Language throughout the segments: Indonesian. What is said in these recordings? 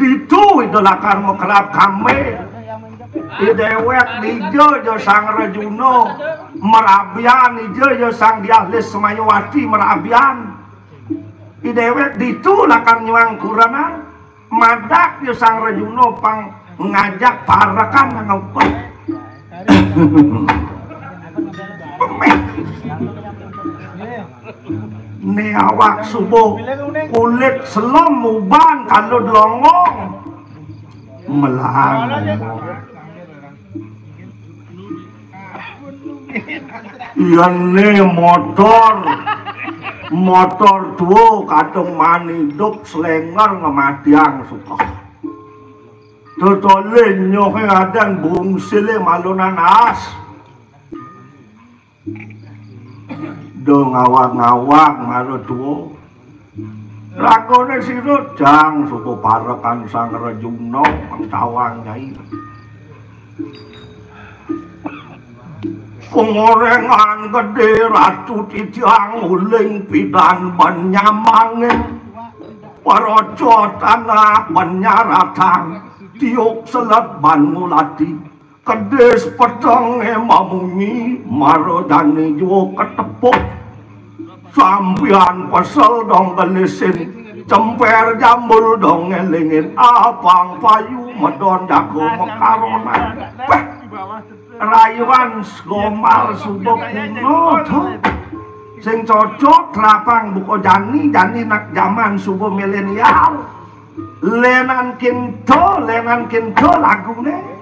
Ditu idola karma kerap kami di dewek dijo sang Rajuno merabian ijo sang diahlis Semayawati merabian di dewek ditu lakar nyuang kurana madak yo sang Rajuno pang ngajak parakan ngopet ni awak subuh kulit selom uban kalau delongong melang iya nih motor tuh kadang maniduk selenger ngematiang suka tutolin nyoke adan bungsile malunan as do ngawak-ngawak malu tuh lakone sirut jang suku parakan sang Rajuno pangtawang nyai pengorengan gede ratu titiang uling pidan banyamangin paroco tanah banyaratang tiuk selat banulati kedes petong mamungi marodani jo ketepuk sampian pasal dong gelisin cemper jambul dong ngelingin apang payu medon jago mekarona rayuan gomal subok kuno sing cocok rapang buko jani nak zaman subuh milenial lenan kinto lagune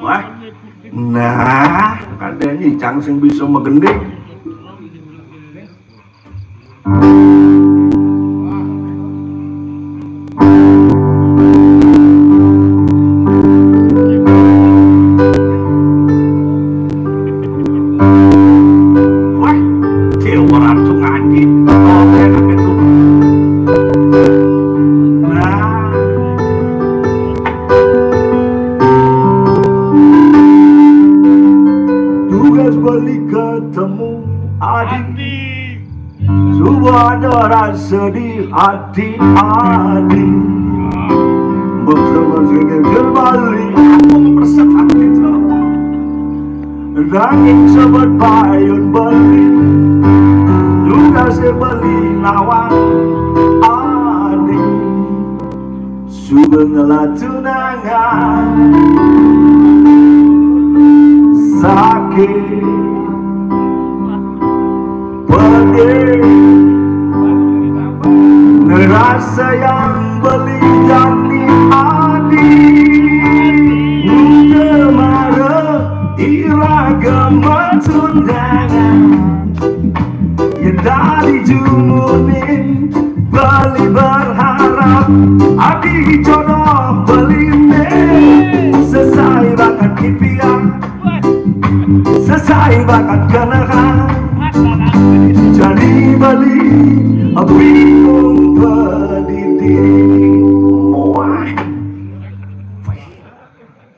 wah nah kadanya cang sing bisa megending sedih hati adi bersama dengan kembali aku mempersetak itu daging sobat payun beli juga sebeli nawang adi subengelah tunangan sakit pedih rasa yang beli jani adi Gemara iragama tundangan yang dari jumunin beli berharap adi jodoh beli selesai bakat kipian selesai bakat kenakan jadi beli bingung pediding wah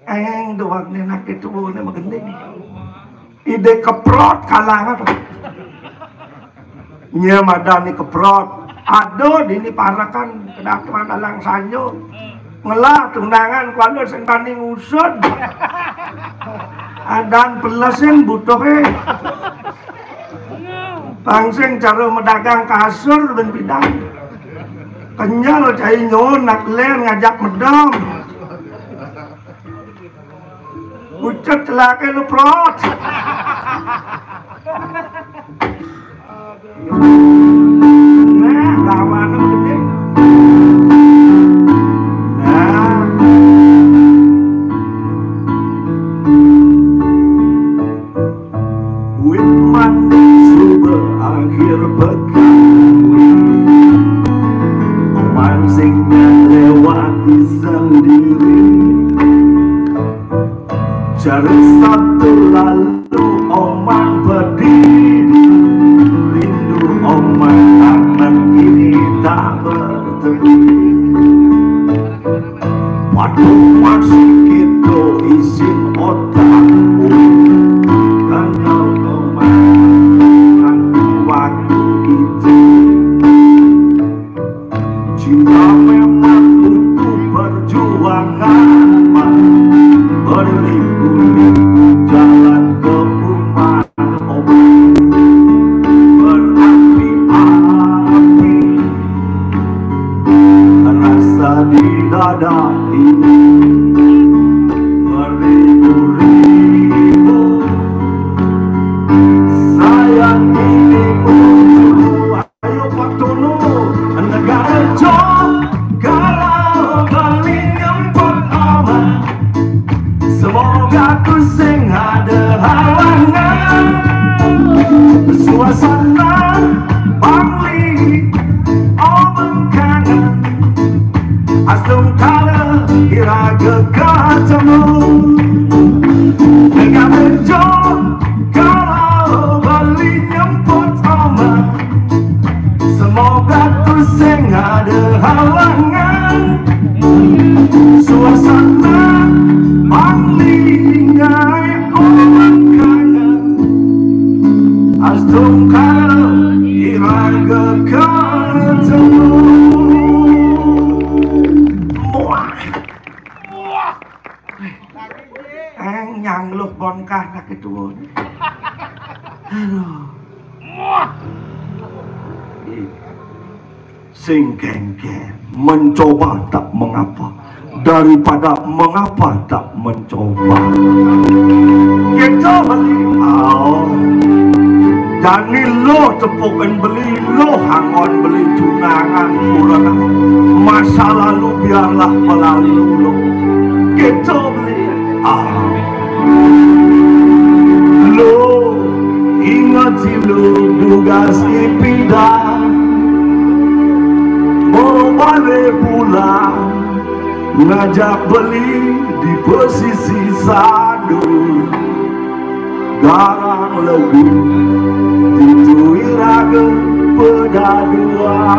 eng doang nenak itu nih magending ide keprot kalangan nyamadani keprot aduh dini parakan kedakuan alang sanyo ngelah tundangan kalau sentani ngusut adan pelesin butuhnya langsung cara medagang kasur dan bidang kenyal cai nyon nak ler ngajak medam ucap celaka lu prot nah lawan gede nah Witman akhir pekan mancingnya lewati sendiri cari satu lalu omang berdiri rindu omang tangan kiri halangan suasana panglingai orang kangen astung kala iraga ketemu nyang lu bongkar nak itu sing geng-geng mencoba tak mengapa daripada mengapa tak mencoba kita beli jani lo tepukan beli lo hangon beli tunangan purana masa lalu biarlah melalui lo kita beli lo ingat lo tugas ipida mau balik pulang ngajak beli di posisi sadu garang legu itu iraga pedaduan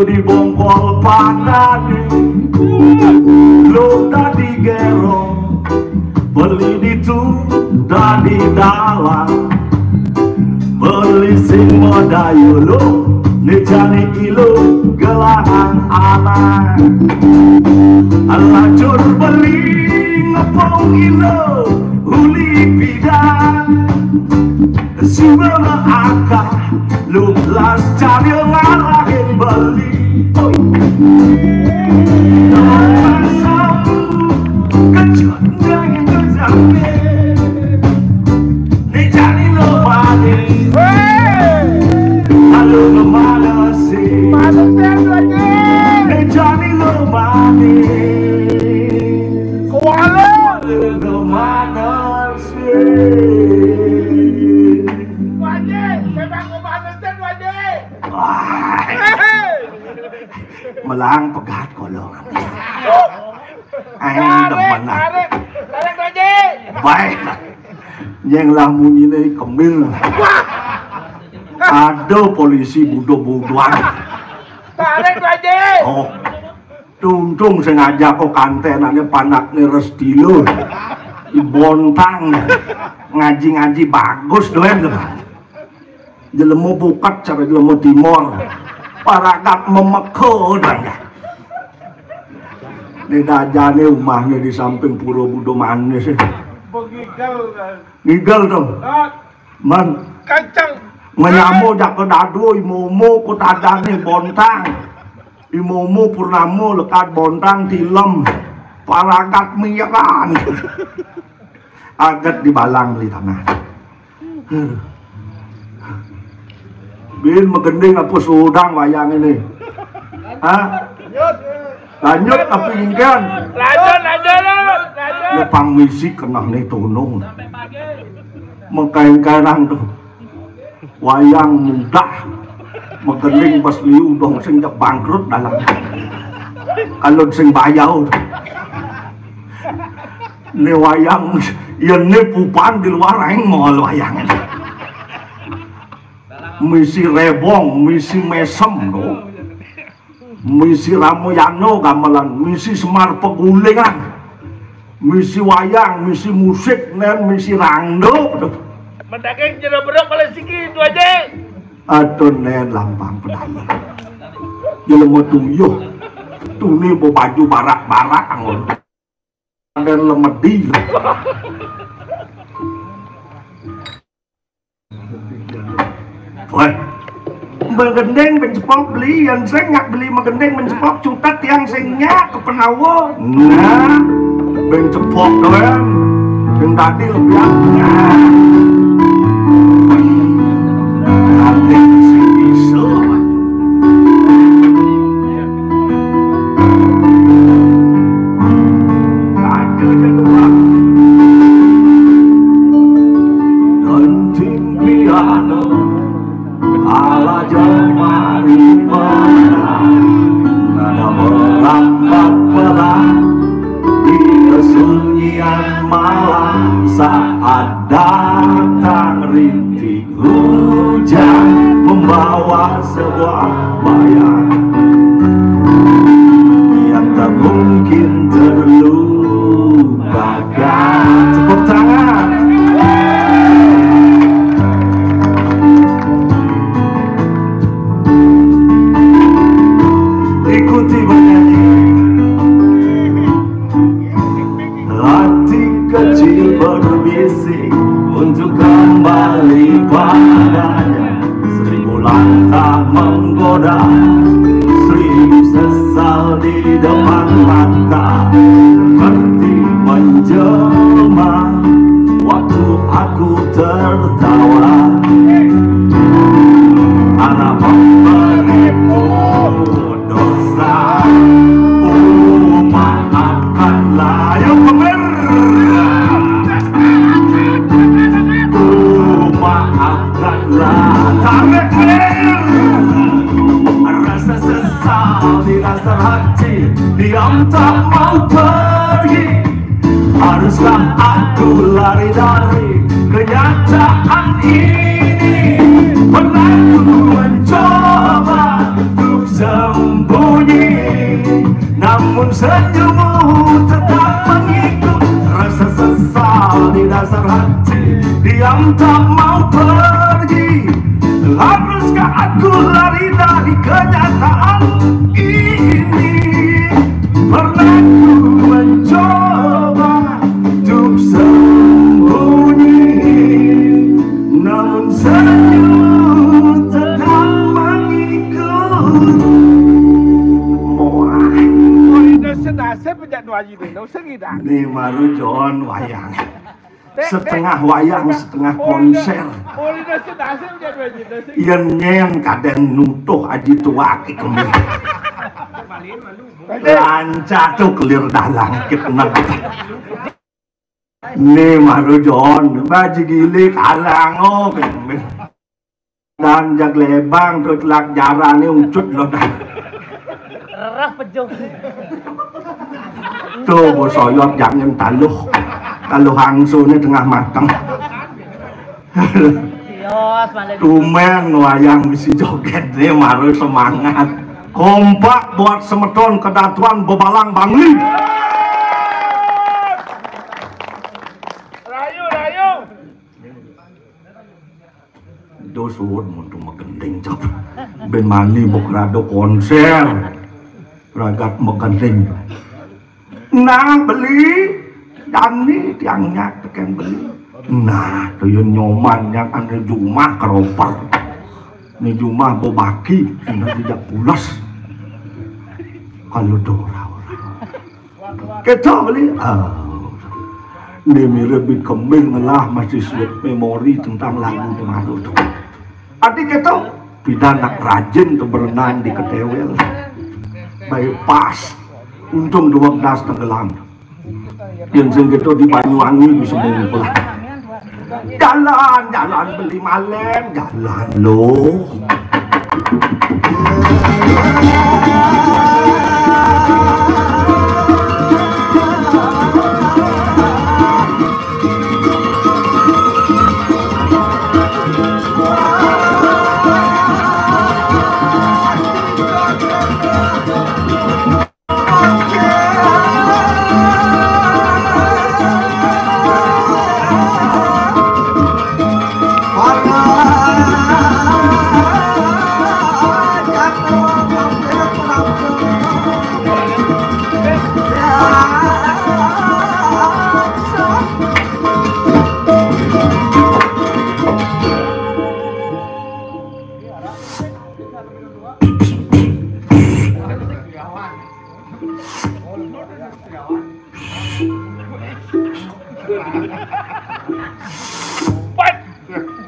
di bongkol panadi lo tadi gerong beli ditu dari dalam beli sing modayu lo nicani ilo gelangan anak alacur beli ngepong ilo uli bidang sebelum akar lu las cari ngalahin beli kejut dengan kejamnya ini jadi lo manis lalu kemana sih ini jadi lo manis lalu kemana sih melang pegat kolong anh demen baik yang lamun ini kemil ada polisi bodoh-bodohan oh tuntung sengaja kok kantenannya panaknya resti lo bontang ngaji-ngaji bagus doang jelemu bukat cara jelemu timur paragat memekau dan ini dajane rumahnya di samping pura Budo manis ngigel dong man kacang menyamu jak ke dadu imumu ku tadane bontang imumu purnamu lekat bontang tilem paragat miran agat dibalang di tanah bin megending apa sudang wayang ini lanjut tapi ingkan lanjut lepang misi kena nih tunung mengkain-kainang tuh wayang mudah megending pas liu dong sing bangkrut dalam kalau sing bayau ini wayang ini pupan di luar aing mau wayang misi rebong, misi mesem no. Misi ramoyano gamelan, misi semar pegulingan, misi wayang, misi musik, nen misi rangdo. Mendaging jero berok oleh siki itu aja. Aduh nen lampang pedaya. Jelema tuyuh. Tuni bo baju barak-barak angon. Dan lemedi. Wah, begendeng mencepok beli yang senyak beli megendeng mencepok cutat yang senyak ke penawo. Nah, mencepok doang. Yang tadi lebih nanti kesini semua. sebuah bayang yang tak mungkin terlupakan. Tepuk tangan. Ikuti bernyanyi. Hati kecil berbisik untuk kembali padanya. Seribu langkah menggoda, seribu sesal di depan mata. Seperti menjelma waktu aku tertawa. Anak memberimu dosa, oh maafkanlah. Yuk pemirsa, oh maafkanlah. Tarik rasa sesal di dasar hati, diam tak mau pergi. Haruskah aku lari dari kenyataan ini? Pernah ku mencoba untuk sembunyi, namun senyummu tetap mengikut. Rasa sesal di dasar hati, diam tak mau pergi. Haruskah aku lari dari kenyataan ini? Pernah ku mencoba untuk sembunyi, namun senyum tetap mengikut. Moai. Nasib penjat wajib ini, segidak. Ini marujon wayang. Setengah wayang, setengah konser. Yen nyen kadang nutuh aji tuaki kemih. Lanca tuh kelir dalang kitna. Nih marujon, baji gilik alang oh kemih. Dan jag lebang tuh telak jara nih uncut loh dah. Rerah pejong. Tuh bosoyot jangan taluh. Kalau hangsunya tengah matang. Tumen wayang bisi joget nih maru semangat. Kompak buat semeton kedatuan bebalang Bangli. Rayu, rayu. Dosuwun untuk megending job. Ben mani bokrado konser. Ragat megending. Nah beli. Dan ini tiangnya tekan beli. Nah, tuh nyoman yang ada jumah keroper. Ini jumah bobaki, sudah tidak pulas. Kalau dora-dora. Kita beli, ini mirip kembing lah masih sulit memori tentang lagu Temadu itu. Adik kita, pidanak rajin tuh berenang di Ketewel. Baik pas, untung 12 tenggelam. Yang segitu di Banyuwangi bisa mengumpul. Jalan beli malem, jalan loh.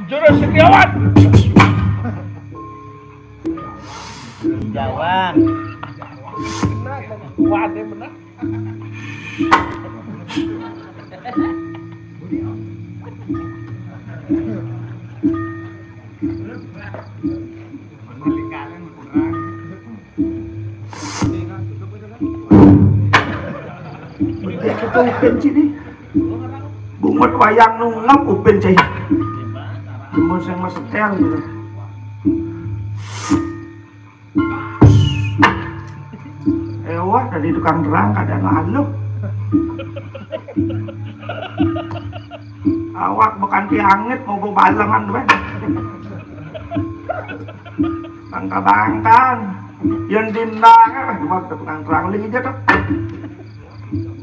Jurus Setiawan. Jawan. Kuat ya benar. Kita upin sini. Bungut wayang nungap upin cai. Cuma saya mas setel gitu. dari tukang terang kadang lalu awak bukan diangit mau gue balangan kan bangka-bangkan yang dindang waktu tukang terang lagi aja tuh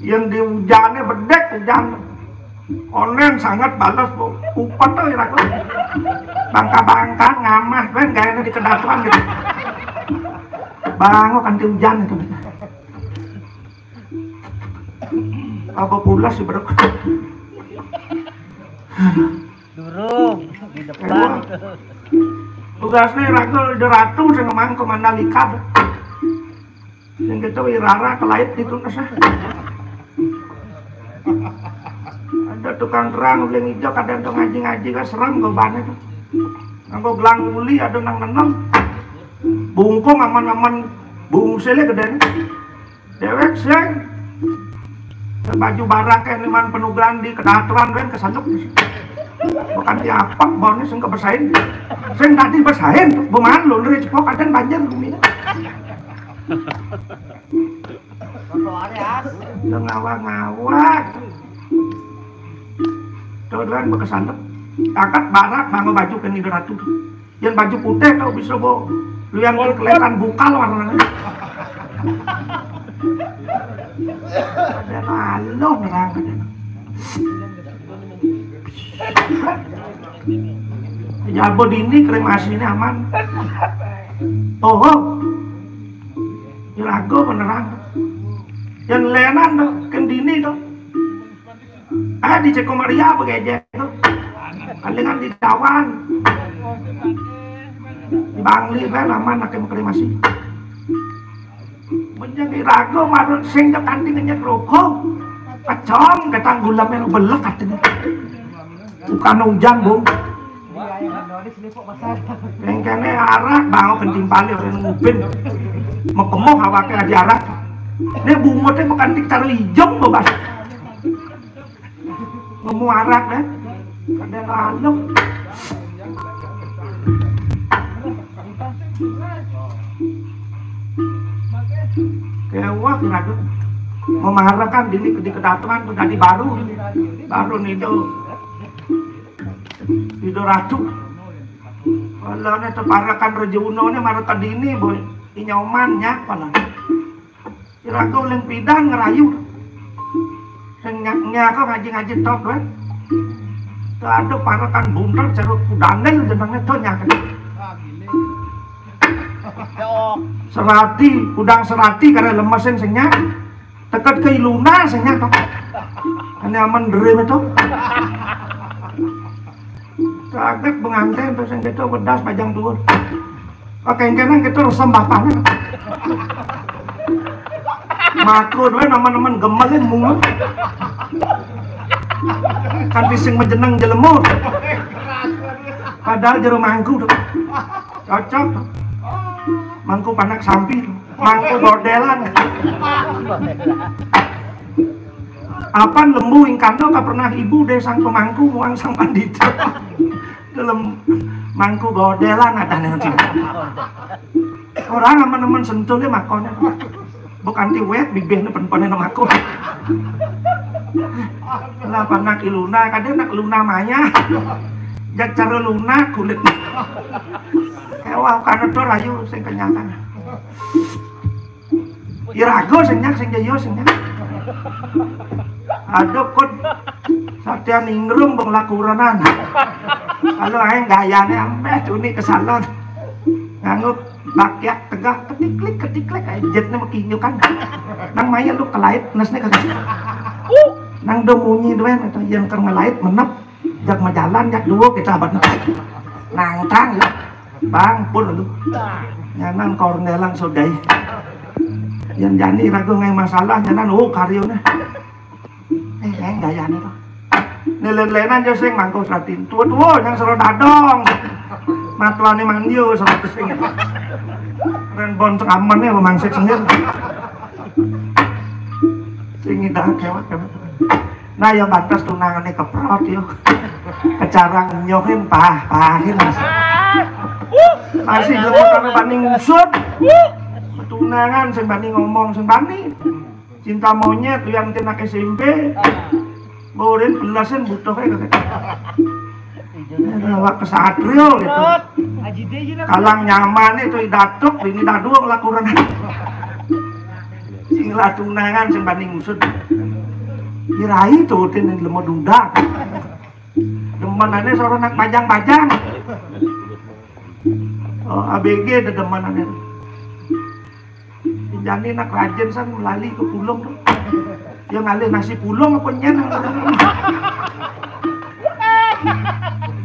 yang di hujannya bedek hujan onen sangat balas bu upat tuh ya aku bangka-bangkan ngamah kan gayanya di kedatuan gitu bangun kan di hujan itu apa pula sih bro durung di depan tugasnya ragul di ratu sing ngomong ke Mandalika yang gitu irara kelait itu nasa ada tukang terang uling hijau kadang tuh ngaji-ngaji kan serem gue banget tuh nganggo gelang muli ada nang-nang bungkung aman-aman bungsilnya gede dewek sih baju barak kayak liman penugaran di kedatuan kan kesantuk bukan diapak bawahnya sing kebersahin sing tadi bersahin buman lu dari cepok kadang banjir bumi lu ngawak-ngawak tuh kan berkesantuk kakak barak bangga baju kan di ratu yang baju putih tau bisa bo lu yang kelihatan bukal warnanya ada lalu ngerang ada ya bodini kremasi ini aman oh ini lagu beneran yang lenan tuh kendini tuh di Ceko Maria begejek tuh palingan di Dawan di Bangli kan aman nak kremasi menjadi ragu marut sing kanting nyet rokok pecong ketang gula melu belek katanya bukan hujan bung yang kene arak bangun kenting pali orang ngupin mekemok awaknya lagi arak ini bungotnya bukan tikar lijong bebas ngomong arak deh ada lalu kewah kira-kira memarahkan diri di kedatuan tuh tadi baru nih tuh itu ratu kalau nih terparakan rejuno nih marah tadi ini boy inyomannya kalau kira-kira uling pidan ngerayu senyaknya kok ngaji-ngaji top kan tuh ada parakan bunter cerut kudangan jenangnya tuh nyakin serati udang serati karena lemesin senyak dekat ke iluna senyak toh ini aman dream itu kaget pengantin terus yang gitu bedas pajang dur oke yang kena gitu resem bapaknya makro dua nama-nama gemelin mungut kan pising menjeneng jelemur padahal jero mangku tuh cocok tuh. Mangku panak sampi, mangku bordelan. Apaan lembu ingkando tak pernah ibu deh sang pemangku muang sang pandita. Dalam mangku bordelan ada nanti. Orang aman-aman sentulnya makonnya. Bukan tiwet bibirnya pen-pennya nama aku. Lah panak iluna kadang nak luna maya. Jak cara luna kulit. Wah, karena tuh rayu sing kenyakan. Irago sing nyak sing jayo sing nyak. Aduh kod satya ningrum bang lakuranan. Kalau aing gayane ameh cuni ke salon. Nganggo bakyak tegah ketik-klik ae jetna mekinyo kan. Nang maya lu kelait nesne kagak. Nang do munyi doen eta yen keur ngelait menep jak majalan jak duo kita abad nangtang ya. Bang pun lu nyanan kornelan sodai yang jani ragu ngai masalah nyanan karyona gaya nih tuh nelen-lenan aja sing mangkau seratin tua-tua yang seru dadong matuane mandio sama sing ren bon cekamannya memangsik sengir sing dah kewat nah yang batas tunangannya keprot yuk kecarang nyohin pahin masih lemot kami banding usut Tunangan sing bani ngomong sing bani. Cinta monyet yang tenak SMP. Borin belasan butuh kayak awak kesatrio gitu. Kalang nyaman itu datuk ini daduang lakuran. Sing lah tunangan sing bani ngusut. Kirai tuh tin lemah dudak. Demenannya seorang nak pajang-pajang. Oh, ABG ada demenannya. Jadi nak rajin san melali ke pulung tuh. Dia ngalih nasi pulung apa nyen.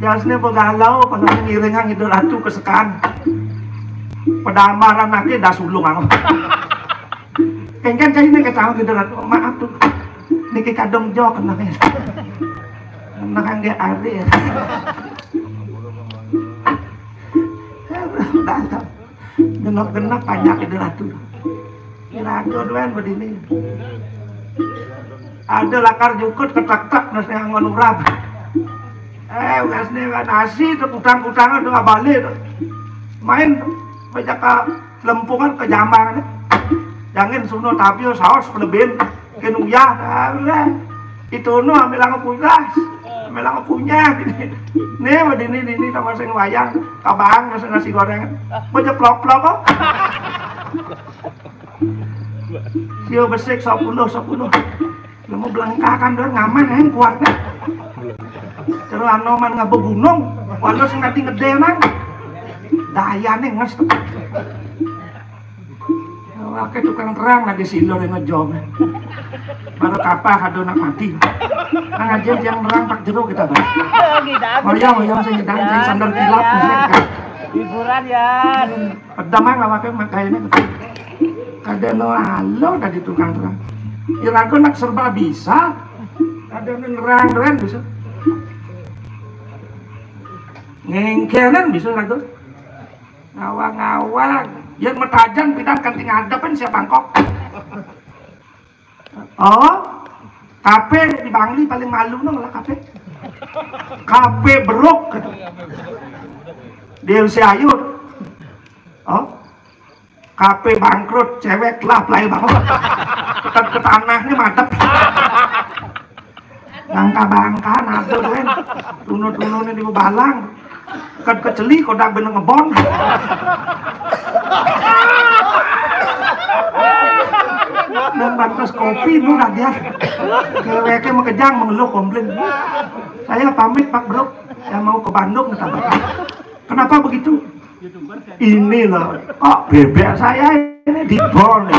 Jasnya begalau pada ngiringan Idul Atu kesekan. Pada amaran nanti dah sulung aku. Kengkan cai ini ketahu Idul Atu. Maaf tuh. Niki kadong jok kenaknya. Kenaknya dia ari ya. Udah genap-genap banyak Idul Atu. Kira-kira doan begini. Ada lakar jukut ketak-tak nasi angon urap. Ugasnya nasi tuh kutang-kutangan tuh balik tuh. Main banyak ke lempungan ke jambangan. Jangan suno tapio saus kelebihan kenuyah. Itu nu ambil aku punya. Ambil aku punya. Nih begini ini sama sing wayang kabang nasi goreng. Banyak plok-plok kok. Sio besik 10. Lemu belengkakan doang ngaman yang kuatnya. Terus anoman ngabo gunung, walau sing ngati gede nang. Dayane nges. Oke tukang terang lagi silor yang ngejob. Baru kapal kado nak mati. Nang aja yang terang pak jero kita bang. Oh iya sing gedang sing sandal kilap. Hiburan ya. Pedang mah pakai makanya. Kada no halo tadi tukang terang. Ya aku nak serba bisa. Ada nerang bisa. Ngengkelan bisa aku. Ngawang-ngawang. Yang metajan pindah kanting hadapan siap Bangkok. Oh, kafe di Bangli paling malu nong lah kafe. Kafe beruk. DLC Ayu. Oh. Kafe bangkrut, cewek lah play banget. Ke tanahnya mantap. Bangka-bangka nado kan. Tunut-tunutnya di balang. Keceli kodak bener ngebon. Dan batas kopi nu dah dia. Ceweknya mau kejang mengeluh komplain. Saya pamit Pak Bro, saya mau ke Bandung Kenapa begitu? Ini loh, kok bebek saya ini dibor nih.